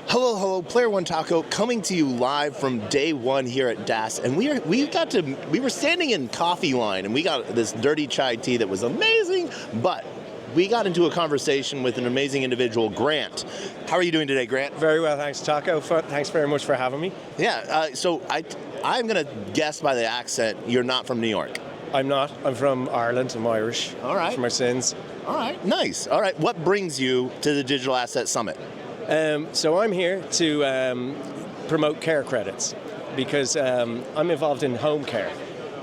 Hello, Player One Taco coming to you live from day one here at DAS, and we were standing in coffee line, and we got this dirty chai tea that was amazing, but we got into a conversation with an amazing individual, Grant. How are you doing today, Grant? Very well, thanks, Taco. Thanks very much for having me. Yeah, so I'm going to guess by the accent you're not from New York. I'm not. I'm from Ireland. I'm Irish. All right. From our sins. All right, nice. All right, what brings you to the Digital Asset Summit? So I'm here to promote CareCredits because I'm involved in Homecare,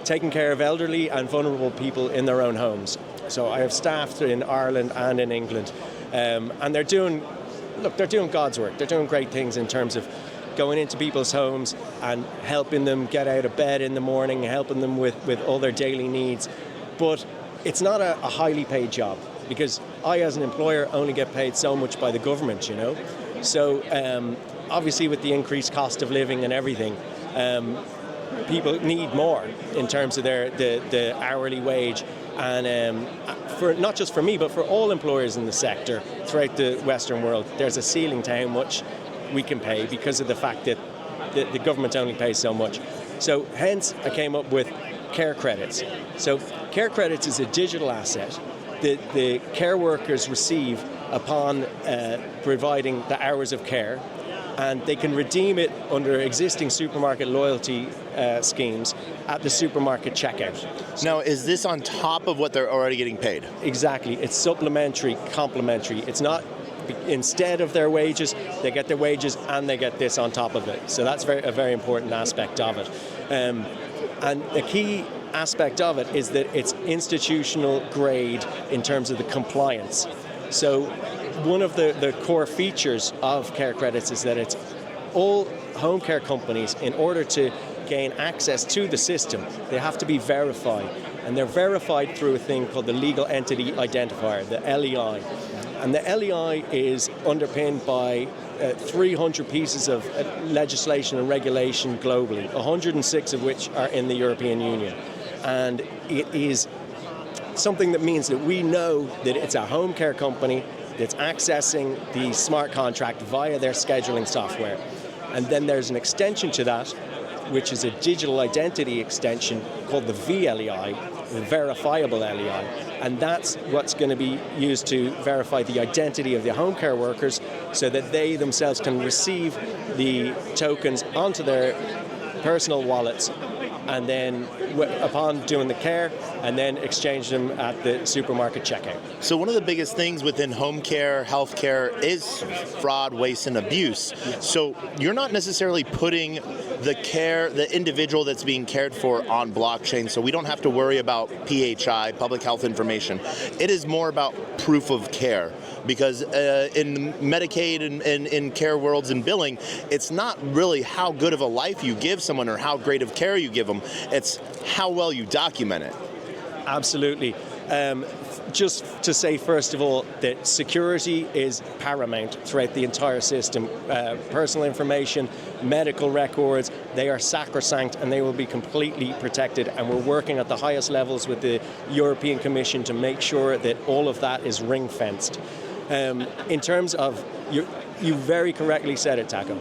taking care of elderly and vulnerable people in their own homes. So I have staff in Ireland and in England, and they're doing God's work. They're doing great things in terms of going into people's homes and helping them get out of bed in the morning, helping them with all their daily needs. But it's not a highly paid job because I, as an employer, only get paid so much by the government, you know. So obviously with the increased cost of living and everything, people need more in terms of the hourly wage. And for not just for me, but for all employers in the sector throughout the Western world, there's a ceiling to how much we can pay because of the fact that the government only pays so much. So hence I came up with CareCredits. So CareCredits is a digital asset that the care workers receive upon providing the hours of care, and they can redeem it under existing supermarket loyalty schemes at the supermarket checkout. Now, is this on top of what they're already getting paid? Exactly. It's supplementary, complementary. It's not instead of their wages, they get their wages and they get this on top of it. So that's a very important aspect of it. And the key aspect of it is that it's institutional grade in terms of the compliance. So one of the core features of CareCredits is that it's all home care companies, in order to gain access to the system, they have to be verified. And they're verified through a thing called the Legal Entity Identifier, the LEI. And the LEI is underpinned by 300 pieces of legislation and regulation globally, 106 of which are in the European Union. And it is something that means that we know that it's a home care company that's accessing the smart contract via their scheduling software. And then there's an extension to that, which is a digital identity extension called the VLEI, the verifiable LEI. And that's what's going to be used to verify the identity of the home care workers so that they themselves can receive the tokens onto their personal wallets, and then upon doing the care, and then exchange them at the supermarket checkout. So one of the biggest things within home care, health care, is fraud, waste, and abuse. Yes. So you're not necessarily putting the individual that's being cared for on blockchain, so we don't have to worry about PHI, public health information. It is more about proof of care, because in Medicaid and in care worlds and billing, it's not really how good of a life you give someone or how great of care you give them, it's how well you document it. Absolutely. Just to say, first of all, that security is paramount throughout the entire system. Personal information, medical records, they are sacrosanct and they will be completely protected. And we're working at the highest levels with the European Commission to make sure that all of that is ring-fenced. In terms of, you very correctly said it, Taco.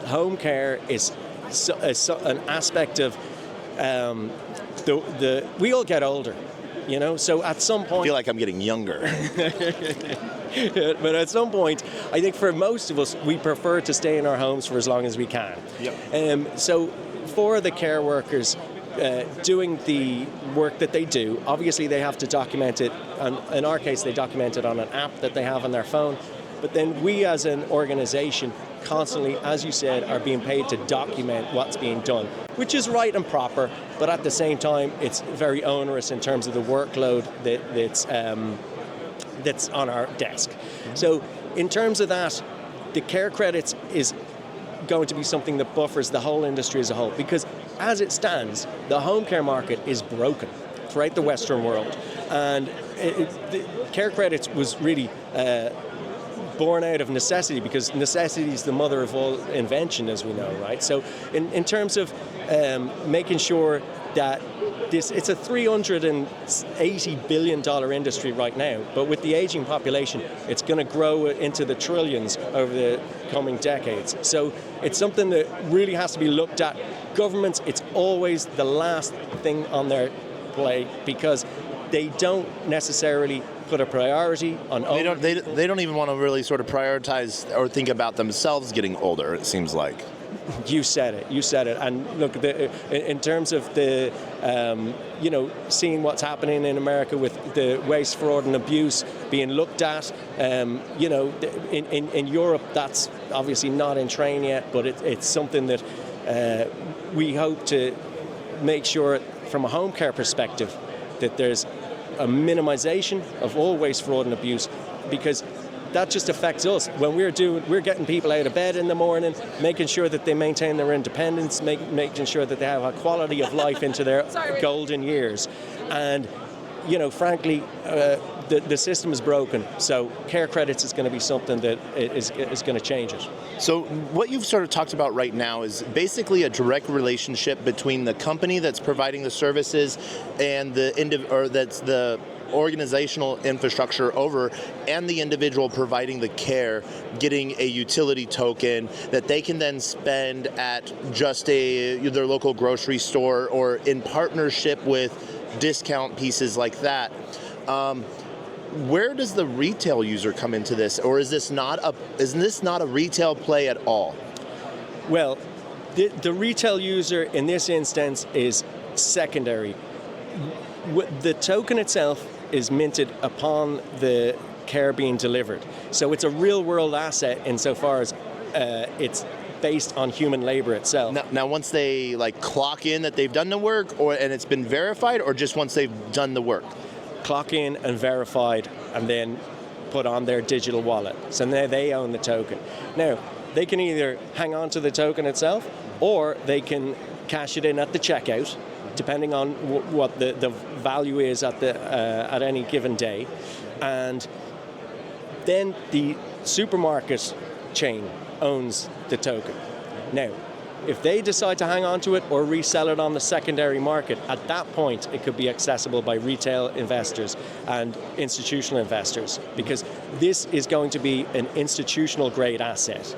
Home care is an aspect of we all get older. You know, so at some point... I feel like I'm getting younger. But at some point, I think for most of us, we prefer to stay in our homes for as long as we can. Yep. So for the care workers doing the work that they do, obviously they have to document it. And in our case, they document it on an app that they have on their phone. But then we as an organization constantly, as you said, are being paid to document what's being done, which is right and proper, but at the same time, it's very onerous in terms of the workload that's on our desk. Mm-hmm. So in terms of that, the CareCredits is going to be something that buffers the whole industry as a whole, because as it stands, the home care market is broken throughout the Western world. And the CareCredits was really born out of necessity, because necessity is the mother of all invention, as we know, right? So in terms of making sure that it's a $380 billion industry right now, but with the aging population, it's going to grow into the trillions over the coming decades. So it's something that really has to be looked at. Governments, it's always the last thing on their plate because they don't necessarily put a priority on. They don't even want to really sort of prioritize or think about themselves getting older, it seems like. You said it. And look, in terms of the, seeing what's happening in America with the waste, fraud, and abuse being looked at, in Europe, that's obviously not in train yet, but it's something that we hope to make sure, from a home care perspective, that there's a minimization of all waste, fraud, and abuse, because that just affects us. When we're getting people out of bed in the morning, making sure that they maintain their independence, making sure that they have a quality of life into their golden years. And, frankly, the system is broken. So CareCredits is going to be something that is going to change it. So what you've sort of talked about right now is basically a direct relationship between the company that's providing the services and that's the organizational infrastructure over, and the individual providing the care, getting a utility token that they can then spend at just their local grocery store or in partnership with discount pieces like that. Where does the retail user come into this, or is this not a retail play at all? Well, the retail user in this instance is secondary. The token itself is minted upon the care being delivered. So it's a real-world asset insofar as it's based on human labor itself. Now once they clock in that they've done the work, and it's been verified, or just once they've done the work? Clock in and verified, and then put on their digital wallet. So now they own the token. Now, they can either hang on to the token itself, or they can cash it in at the checkout, depending on what the value is at any given day. And then the supermarket chain owns the token. Now, if they decide to hang on to it or resell it on the secondary market, at that point it could be accessible by retail investors and institutional investors, because this is going to be an institutional grade asset.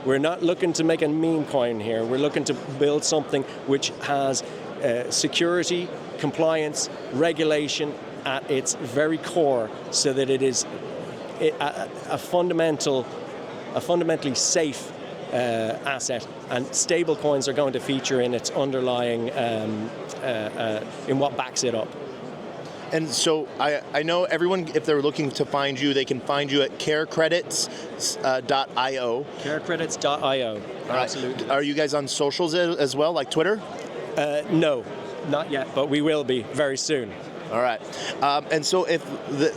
We're not looking to make a meme coin here. We're looking to build something which has security, compliance, regulation at its very core, so that it is a fundamentally safe asset, and stable coins are going to feature in its underlying, in what backs it up. And so I know everyone, if they're looking to find you, they can find you at CareCredits.io. CareCredits.io, absolutely. Are you guys on socials as well, like Twitter? No, not yet, but we will be very soon. All right. And so if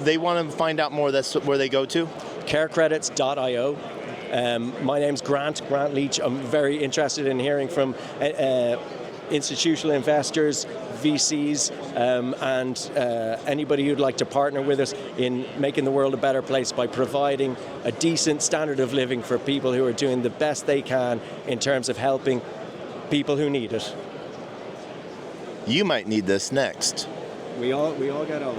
they want to find out more, that's where they go to? CareCredits.io. My name's Grant Leach. I'm very interested in hearing from institutional investors, VCs, and anybody who'd like to partner with us in making the world a better place by providing a decent standard of living for people who are doing the best they can in terms of helping people who need it. You might need this next. We all get old.